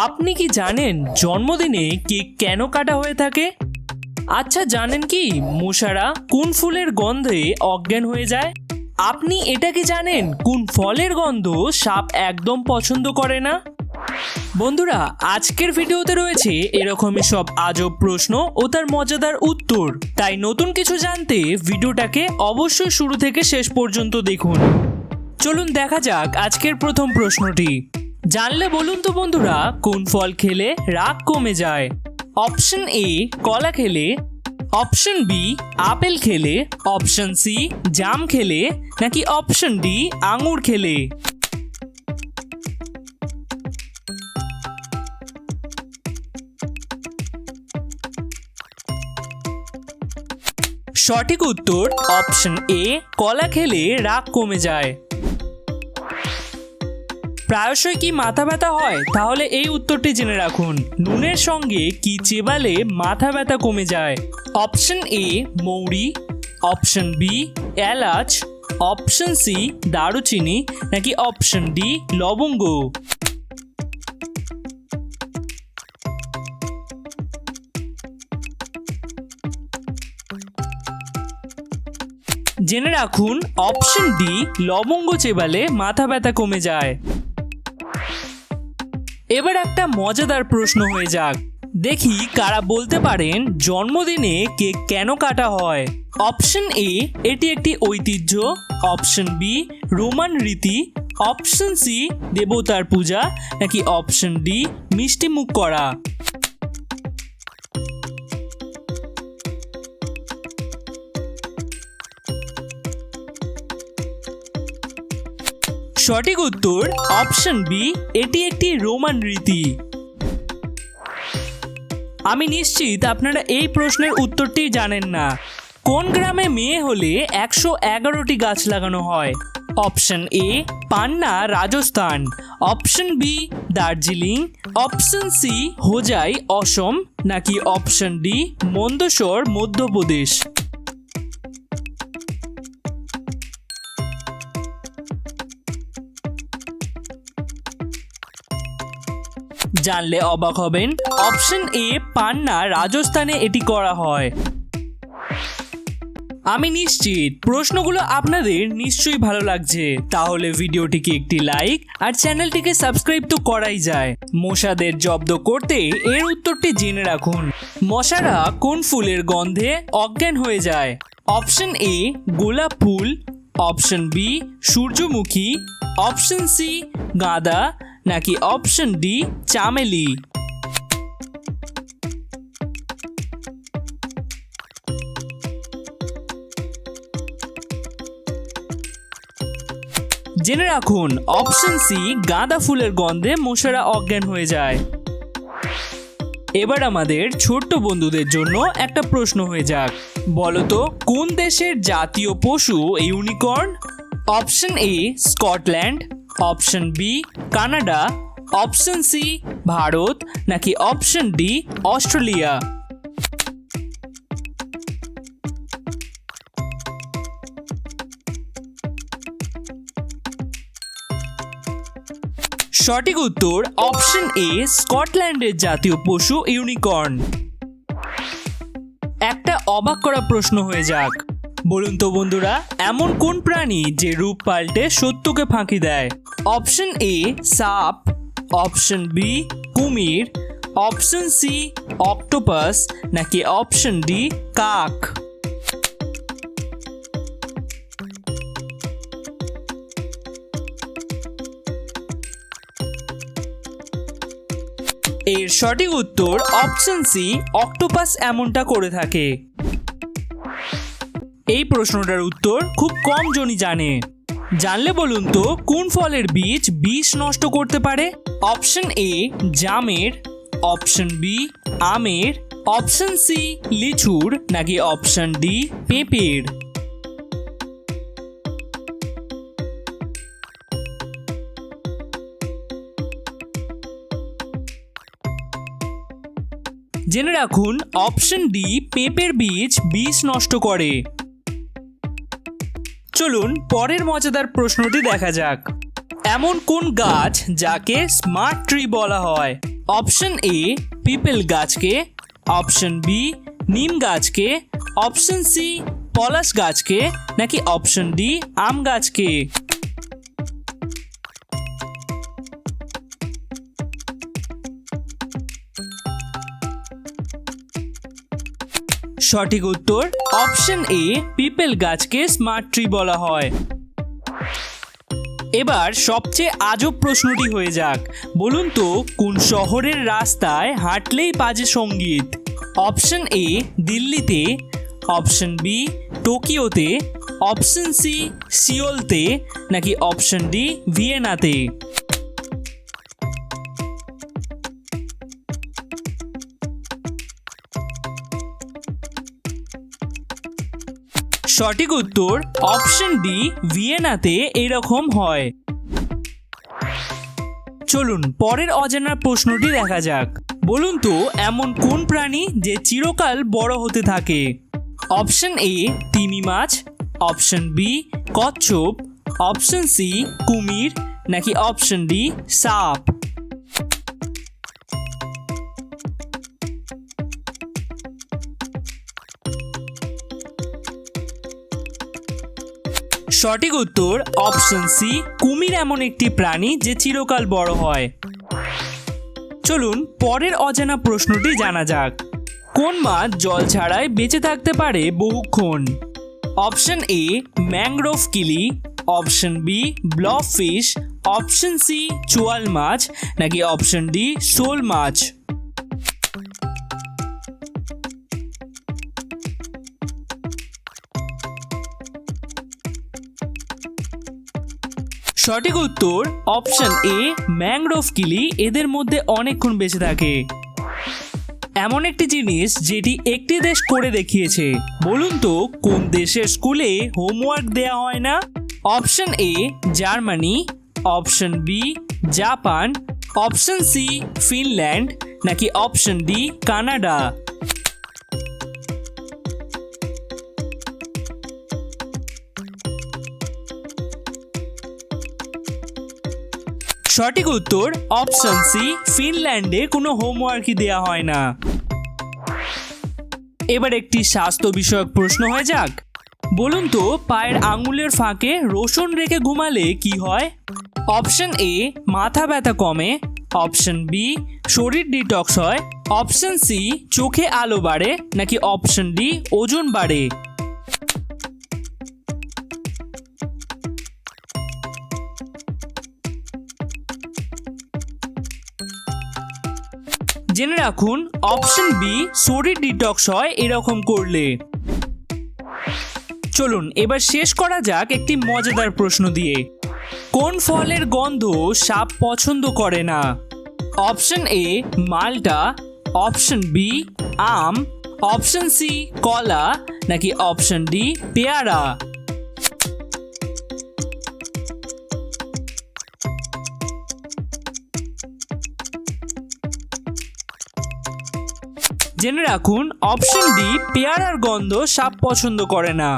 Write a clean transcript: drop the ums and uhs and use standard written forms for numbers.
আপনি কি জানেন জন্মদিনে কেক কেন কাটা হয়ে থাকে? আচ্ছা, জানেন কি মশারা কোন ফুলের গন্ধে অজ্ঞান হয়ে যায়? আপনি এটা কি জানেন কোন ফলের গন্ধ সাপ একদম পছন্দ করে না? বন্ধুরা, আজকের ভিডিওতে রয়েছে এরকমই সব আজব প্রশ্ন ও তার মজাদার উত্তর। তাই নতুন কিছু জানতে ভিডিওটাকে অবশ্যই শুরু থেকে শেষ পর্যন্ত দেখুন। চলুন দেখা যাক আজকের প্রথম প্রশ্নটি। জানলে বলুন তো বন্ধুরা, কোন ফল খেলে রাগ কমে যায়? অপশন এ কলা খেলে, অপশন বি আপেল খেলে, অপশন সি জাম খেলে, নাকি অপশন ডি আঙুর খেলে? সঠিক উত্তর অপশন এ, কলা খেলে রাগ কমে যায়। প্রায়শই কি মাথা ব্যথা হয়? তাহলে এই উত্তরটি জেনে রাখুন। নুনের সঙ্গে কি চেবালে মাথা ব্যথা কমে যায়? অপশন এ মৌরি, অপশন বি এলাচ, অপশন সি দারুচিনি, নাকি অপশন ডি লবঙ্গ? জেনে রাখুন অপশন ডি লবঙ্গ চেবালে মাথা ব্যথা কমে যায়। এবার একটা মজাদার প্রশ্ন হয়ে যাক, দেখি কারা বলতে পারেন জন্মদিনে কেক কেন কাটা হয়। অপশন এ এটি একটি ঐতিহ্য, অপশন বি রোমান রীতি, অপশন সি দেবতার পূজা, নাকি অপশন ডি মিষ্টি মুখ করা? সঠিক উত্তর অপশন বি, এটি একটি রোমান রীতি। আমি নিশ্চিত আপনারা এই প্রশ্নের উত্তরটি জানেন না। কোন গ্রামে মেয়ে হলে 111টি গাছ লাগানো হয়? Option A Panna Rajasthan, option B Darjeeling, option C Hojai Assam, নাকি অপশন ডি মন্দসর মধ্যপ্রদেশ? জানলে অবাক হবেন, অপশন এ পান্না রাজস্থানে এটি করা হয়। আমি নিশ্চিত প্রশ্নগুলো আপনাদের নিশ্চয়ই ভালো লাগছে। তাহলে ভিডিওটিকে একটি লাইক আর চ্যানেলটিকে সাবস্ক্রাইব তো করাই যায়। মশাদের জব্দ করতে এর উত্তরটি জেনে রাখুন। মশারা কোন ফুলের গন্ধে অজ্ঞান হয়ে যায়? অপশন এ গোলাপ ফুল, অপশন বি সূর্যমুখী, অপশন সি গাঁদা, নাকি অপশন ডি চামেলি? জেনে রাখুন অপশন সি গাঁদা ফুলের গন্ধে মশারা অজ্ঞান হয়ে যায়। এবার আমাদের ছোট্ট বন্ধুদের জন্য একটা প্রশ্ন হয়ে যাক, বলতো কোন দেশের জাতীয় পশু unicorn? Option A Scotland, option B Canada, option C Bharat, নাকি অপশন ডি অস্ট্রেলিয়া? সঠিক উত্তর অপশন এ, স্কটল্যান্ডের জাতীয় পশু ইউনিকর্ন। একটা অবাক করা প্রশ্ন হয়ে যাক, বলুন তো বন্ধুরা, এমন কোন প্রাণী যে রূপ পাল্টে সত্যকে ফাঁকি দেয়? অপশন এ সাপ, অপশন বি কুমির, অপশন সি অক্টোপাস, নাকি অপশন ডি কাক? এর সঠিক উত্তর অপশন সি অক্টোপাস এমনটা করে থাকে। এই প্রশ্নটার উত্তর খুব কম জনই জানে। জানলে বলুন তো কোন ফলের বীজ বিষ নষ্ট করতে পারে? অপশন এ জামের, অপশন বি আমের, অপশন সি লিচুর, নাকি অপশন ডি পেঁপের? জেনে রাখুন অপশন ডি পেঁপের বীজ বিষ নষ্ট করে। চলুন পরের মজাদার প্রশ্নটি দেখা যাক। এমন কোন গাছ যাকে স্মার্ট ট্রি বলা হয়? অপশন এ পিপল গাছকে, অপশন বি নিম গাছকে, অপশন সি পলাশ গাছকে, নাকি অপশন ডি আম গাছকে? সঠিক উত্তর অপশন এ পিপল গাছকে স্মার্ট ট্রি বলা হয়। এবার সবচেয়ে আজব প্রশ্নটি হয়ে যাক। বলুন তো কোন শহরের রাস্তায় হাঁটলেই বাজে সঙ্গীত? অপশন এ দিল্লিতে, অপশন বি টোকিওতে, অপশন সি সিওলতে, নাকি অপশন ডি ভিয়েনাতে? সঠিক উত্তর অপশন ডি ভিয়েনাতে এরকম হয়। চলুন পরের অজানা প্রশ্নটি দেখা যাক। বলুন তো এমন কোন প্রাণী যে চিরকাল বড় হতে থাকে? অপশন এ তিমি মাছ, অপশন বি কচ্ছপ, অপশন সি কুমির, নাকি অপশন ডি সাপ? সঠিক উত্তর অপশন সি কুমির এমন একটি প্রাণী যে চিরকাল বড় হয়। চলুন পরের অজানা প্রশ্নটি জানা যাক। কোন মাছ জল ছাড়াই বেঁচে থাকতে পারে বহুক্ষণ? Option A mangrove killi, option B blob fish, option C চোয়াল মাছ, নাকি অপশন ডি শোল মাছ? সঠিক উত্তর অপশন এ ম্যাংগ্রোভ কিলি এদের মধ্যে অনেকক্ষণ বেঁচে থাকে। এমন একটি জিনিস যেটি একটি দেশ করে দেখিয়েছে। বলুন তো কোন দেশের স্কুলে হোমওয়ার্ক দেয়া হয় না? Option A Germany, option B Japan, option C Finland, নাকি অপশন ডি কানাডা? সঠিক উত্তর অপশন সি ফিনল্যান্ডে কোনো হোমওয়ার্কই দেয়া হয় না। এবার একটি স্বাস্থ্য বিষয়ক প্রশ্ন হয়ে যাক। বলুন তো পায়ের আঙুলের ফাঁকে রসুন রেখে ঘুমালে কি হয়? অপশন এ মাথা ব্যথা কমে, অপশন বি শরীর ডিটক্স হয়, অপশন সি চোখে আলো বাড়ে, নাকি অপশন ডি ওজন বাড়ে? জেনে রাখুন অপশন বি শরীর ডিটক্স হয় এরকম করলে। চলুন এবার শেষ করা যাক একটি মজাদার প্রশ্ন দিয়ে। কোন ফলের গন্ধ সাপ পছন্দ করে না? অপশন এ মালটা, অপশন বি আম, অপশন সি কলা, নাকি অপশন ডি পেয়ারা? জেনে রাখুন অপশন ডি পেয়ারার গন্ধ সাপ পছন্দ করে না।